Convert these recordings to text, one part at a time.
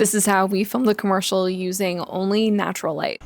This is how we filmed the commercial using only natural light.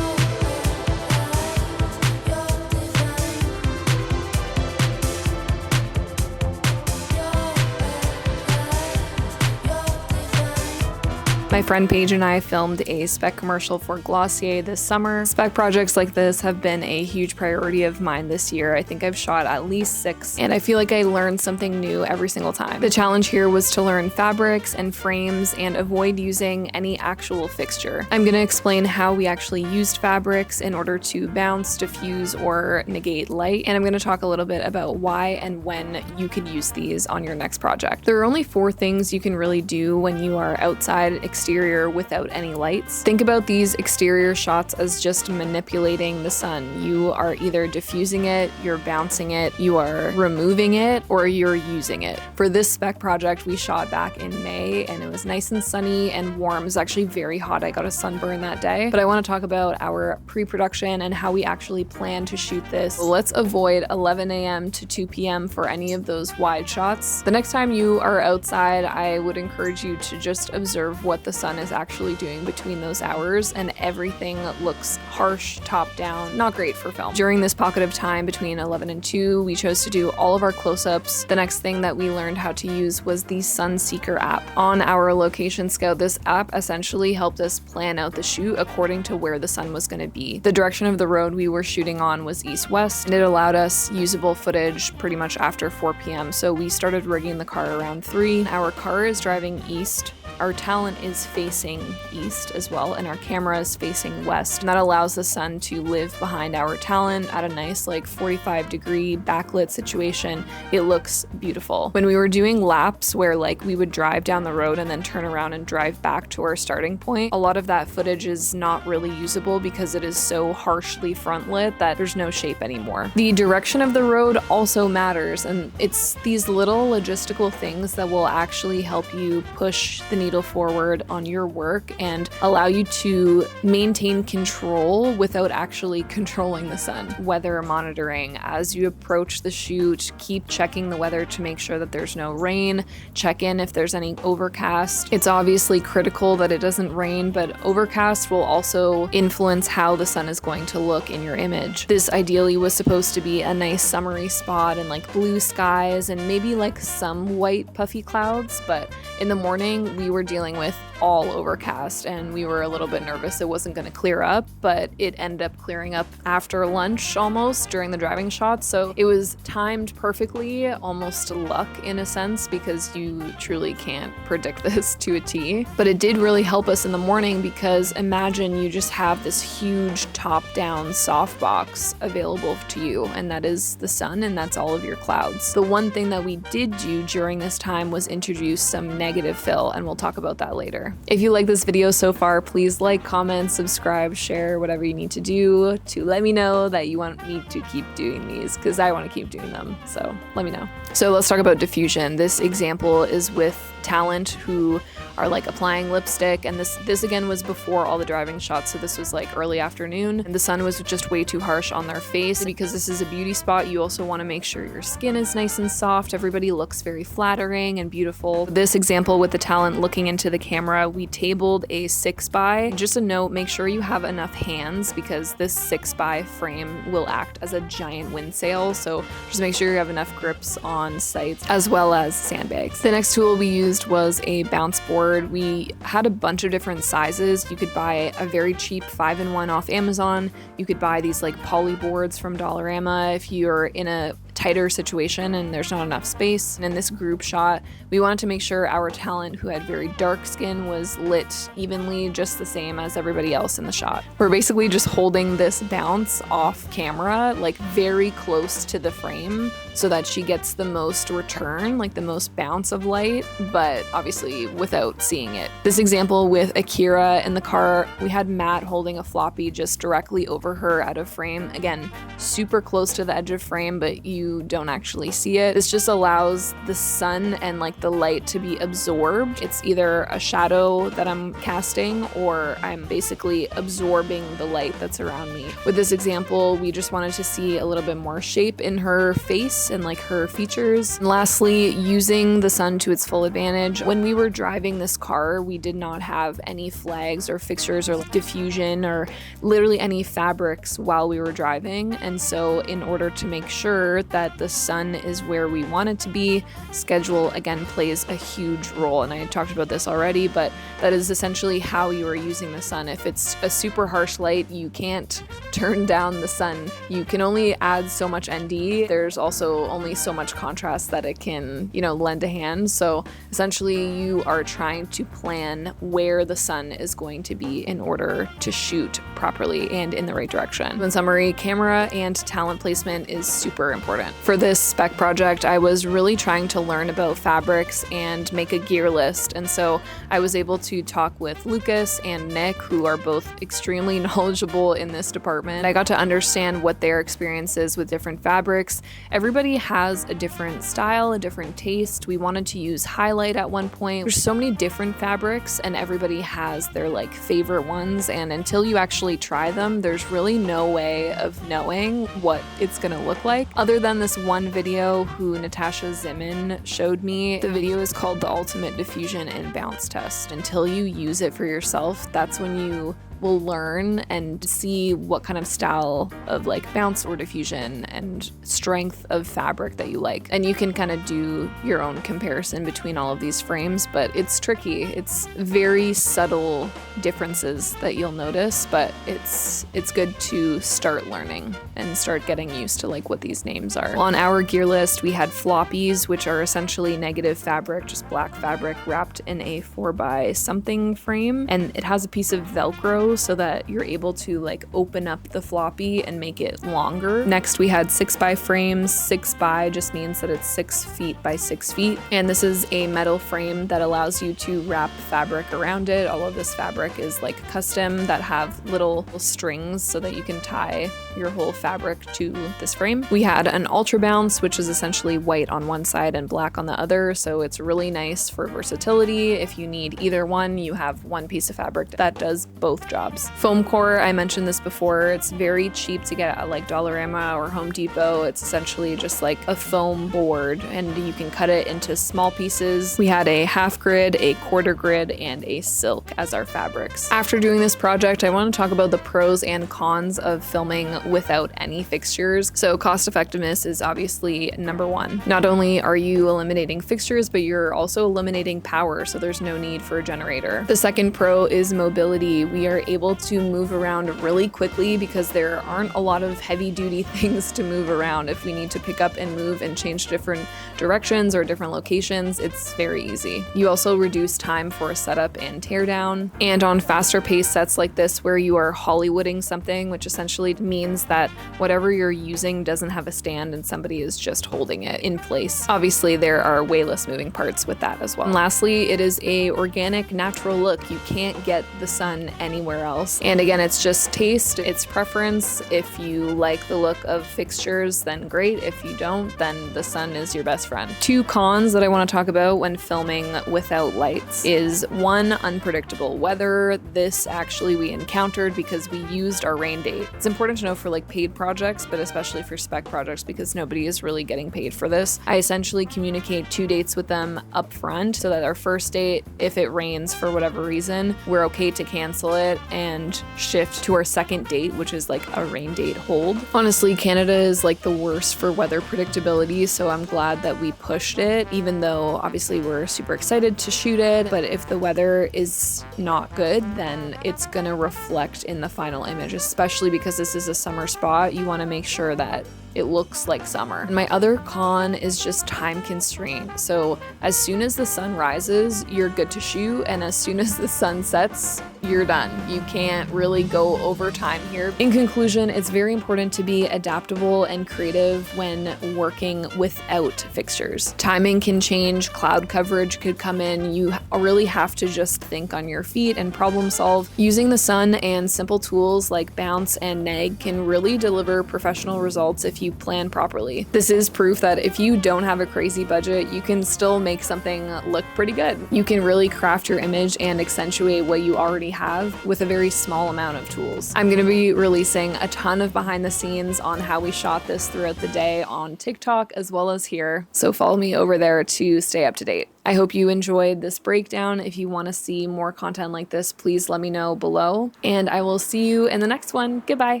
My friend Paige and I filmed a spec commercial for Glossier this summer. Spec projects like this have been a huge priority of mine this year. I think I've shot at least 6, and I feel like I learned something new every single time. The challenge here was to learn fabrics and frames and avoid using any actual fixture. I'm going to explain how we actually used fabrics in order to bounce, diffuse, or negate light, and I'm going to talk a little bit about why and when you could use these on your next project. There are only 4 things you can really do when you are outside exterior without any lights. Think about these exterior shots as just manipulating the sun. You are either diffusing it, you're bouncing it, you are removing it, or you're using it. For this spec project, we shot back in May and it was nice and sunny and warm. It was actually very hot. I got a sunburn that day. But I want to talk about our pre-production and how we actually plan to shoot this. So let's avoid 11 a.m. to 2 p.m. for any of those wide shots. The next time you are outside, I would encourage you to just observe what the sun is actually doing between those hours, and everything looks harsh, top down, not great for film. During this pocket of time between 11 and 2, we chose to do all of our close-ups. The next thing that we learned how to use was the Sun Seeker app. On our location scout, this app essentially helped us plan out the shoot according to where the sun was going to be. The direction of the road we were shooting on was east-west, and it allowed us usable footage pretty much after 4 p.m. So we started rigging the car around 3. Our car is driving east. Our talent is facing east as well, and our camera is facing west, and that allows the sun to live behind our talent at a nice 45-degree backlit situation. It looks beautiful. When we were doing laps where we would drive down the road and then turn around and drive back to our starting point, a lot of that footage is not really usable because it is so harshly front lit that there's no shape anymore. The direction of the road also matters, and it's these little logistical things that will actually help you push the needle forward on your work and allow you to maintain control without actually controlling the sun. Weather monitoring as you approach the shoot, keep checking the weather to make sure that there's no rain, check in if there's any overcast. It's obviously critical that it doesn't rain, but overcast will also influence how the sun is going to look in your image. This ideally was supposed to be a nice summery spot and blue skies and maybe some white puffy clouds, but in the morning we were dealing with all overcast and we were a little bit nervous it wasn't going to clear up, but it ended up clearing up after lunch almost during the driving shots. So it was timed perfectly, almost luck in a sense, because you truly can't predict this to a T. But it did really help us in the morning because imagine you just have this huge top-down softbox available to you, and that is the sun and that's all of your clouds. The one thing that we did do during this time was introduce some negative fill, and we'll talk about that later. If you like this video so far, please like, comment, subscribe, share, whatever you need to do to let me know that you want me to keep doing these, because I want to keep doing them, so let me know. So let's talk about diffusion. This example is with talent who are applying lipstick, and this again was before all the driving shots, so this was early afternoon and the sun was just way too harsh on their face. Because this is a beauty spot, you also want to make sure your skin is nice and soft. Everybody looks very flattering and beautiful. This example with the talent looking into the camera, we tabled a 6x. Just a note, make sure you have enough hands because this 6x frame will act as a giant wind sail, so just make sure you have enough grips on sights as well as sandbags. The next tool we used was a bounce board. We had a bunch of different sizes. You could buy a very cheap 5-in-1 off Amazon. You could buy these poly boards from Dollarama if you're in a tighter situation and there's not enough space. And in this group shot, we wanted to make sure our talent, who had very dark skin, was lit evenly, just the same as everybody else in the shot. We're basically just holding this bounce off camera, very close to the frame, so that she gets the most return, the most bounce of light, but obviously without seeing it. This example with Akira in the car, we had Matt holding a floppy just directly over her out of frame. Again, super close to the edge of frame, but you you don't actually see it. This just allows the sun and like the light to be absorbed. It's either a shadow that I'm casting or I'm basically absorbing the light that's around me. With this example, we just wanted to see a little bit more shape in her face and like her features. And lastly, using the sun to its full advantage. When we were driving this car, we did not have any flags or fixtures or diffusion or literally any fabrics while we were driving. And so in order to make sure that the sun is where we want it to be, schedule again plays a huge role. And I talked about this already, but that is essentially how you are using the sun. If it's a super harsh light, you can't turn down the sun. You can only add so much ND. There's also only so much contrast that it can, lend a hand. So essentially you are trying to plan where the sun is going to be in order to shoot properly and in the right direction. In summary, camera and talent placement is super important. For this spec project, I was really trying to learn about fabrics and make a gear list. And so I was able to talk with Lucas and Nick, who are both extremely knowledgeable in this department. I got to understand what their experience is with different fabrics. Everybody has a different style, a different taste. We wanted to use highlight at one point. There's so many different fabrics and everybody has their like favorite ones. And until you actually try them, there's really no way of knowing what it's gonna look like. Other than this one video who Natasha Zimin showed me, the video is called The Ultimate Diffusion and Bounce Test. Until you use it for yourself, that's when you will learn and see what kind of style of like bounce or diffusion and strength of fabric that you like. And you can kind of do your own comparison between all of these frames, but it's tricky. It's very subtle differences that you'll notice, but it's good to start learning and start getting used to like what these names are. On our gear list, we had floppies, which are essentially negative fabric, just black fabric wrapped in a 4x something frame. And it has a piece of Velcro so that you're able to like open up the floppy and make it longer. Next, we had 6x frames. 6x just means that it's 6 feet by 6 feet. And this is a metal frame that allows you to wrap fabric around it. All of this fabric is like custom that have little strings so that you can tie your whole fabric to this frame. We had an Ultra Bounce, which is essentially white on one side and black on the other. So it's really nice for versatility. If you need either one, you have one piece of fabric that does both jobs. Foam core, I mentioned this before, it's very cheap to get at like Dollarama or Home Depot. It's essentially just like a foam board and you can cut it into small pieces. We had a half grid, a quarter grid, and a silk as our fabrics. After doing this project, I want to talk about the pros and cons of filming without any fixtures. So cost effectiveness is obviously number one. Not only are you eliminating fixtures, but you're also eliminating power, so there's no need for a generator. The second pro is mobility. We are able to move around really quickly because there aren't a lot of heavy duty things to move around. If we need to pick up and move and change different directions or different locations, it's very easy. You also reduce time for setup and teardown. And on faster pace sets like this where you are Hollywooding something, which essentially means that whatever you're using doesn't have a stand and somebody is just holding it in place. Obviously, there are way less moving parts with that as well. And lastly, it is a organic, natural look. You can't get the sun anywhere else. And again, it's just taste, it's preference. If you like the look of fixtures, then great. If you don't, then the sun is your best friend. Two cons that I want to talk about when filming without lights is one, unpredictable weather. This actually we encountered because we used our rain date. It's important to know for like paid projects, but especially for spec projects because nobody is really getting paid for this. I essentially communicate 2 dates with them up front so that our first date, if it rains for whatever reason, we're okay to cancel it and shift to our second date, which is like a rain date hold. Honestly, Canada is like the worst for weather predictability, so I'm glad that we pushed it, even though obviously we're super excited to shoot it. But if the weather is not good, then it's gonna reflect in the final image, especially because this is a summer spot. You wanna make sure that it looks like summer. And my other con is just time constraint. So as soon as the sun rises, you're good to shoot, and as soon as the sun sets, you're done. You can't really go over time here. In conclusion, it's very important to be adaptable and creative when working without fixtures. Timing can change, cloud coverage could come in. You really have to just think on your feet and problem solve. Using the sun and simple tools like bounce and neg can really deliver professional results if you plan properly. This is proof that if you don't have a crazy budget, you can still make something look pretty good. You can really craft your image and accentuate what you already have with a very small amount of tools. I'm gonna be releasing a ton of behind the scenes on how we shot this throughout the day on TikTok as well as here, so follow me over there to stay up to date. I hope you enjoyed this breakdown. If you want to see more content like this, please let me know below, and I will see you in the next one. Goodbye.